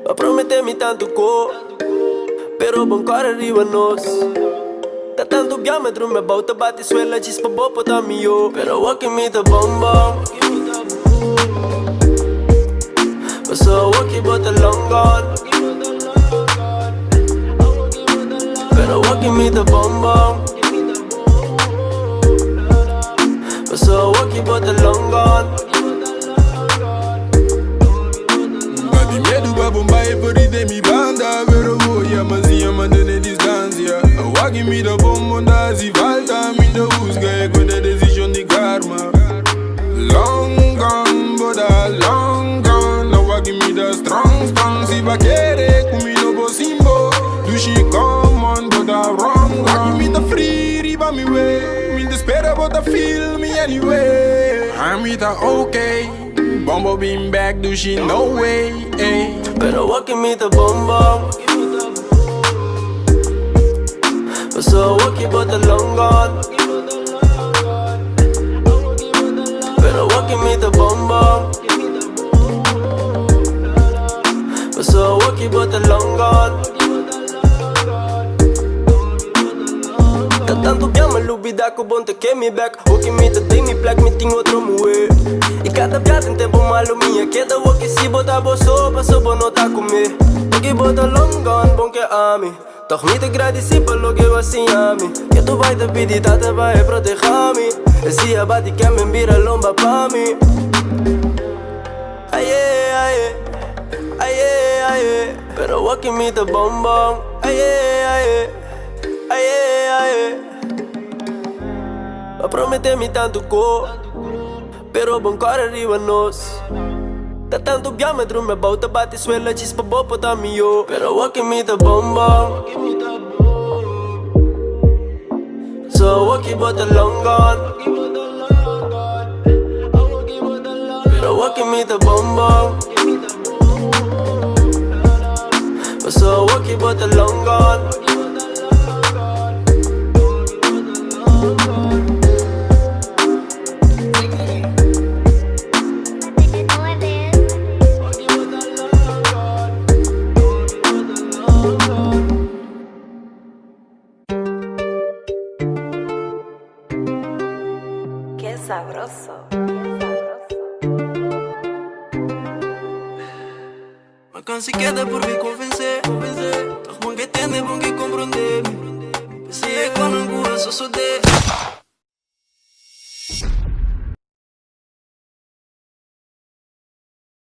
Va promettermi tanto però buon cuore arriva a nos. Da tanto diametro mi bauta batti suella ci spaboppo da mio. Però walking me the bomba. But so walking but the long gone. Pero walking me the bomba. But so walking but the long gone. Medo ba bombai por ide mi banda Vero voia mazia mandane distancia Wagi mi da bombo ndazi falta Mi da usga e quella decision di karma Long gone, boda long gone Na wagi mi da strong Si va kere kumi no bo simbo Do she come on, boda wrong Wagi mi da free, riba mi way Mi da spera, boda feel me anyway I'm with her okay Bombo beam back, do she no way, eh? Pero walking me the bomba. But so walking but the long gone. Pero walking me the bomba. But so walking but the long gone. Tanto chiama lubida con bonte che mi back. Walking me the day mi black mi tingo otro muwe. E cada piada em tempo malo minha queda o que se bota boço passou bom não tá comer. Porque bota long gone bom que ame. Toch me te agradeci pelo que eu assim ame. Que tu vai te pedir tata vai proteger-me. Esse abate que me vira lomba pra mim. Aye aye aye aye. Pero walking me the bomba. Aye aye aye aye. Va promettermi tanto però buon cuore arriva a nos. Da tanto diametro mi bauta batti suella ci spaboppo da mio. Però walking me the bomba. So walking but the long gone. Però walking me the bomba. So walking but the long gone. Qué sabroso. Me consigliate por vi convencer. Toch bom que entender, bom que compreender. Pensei com angústia, só de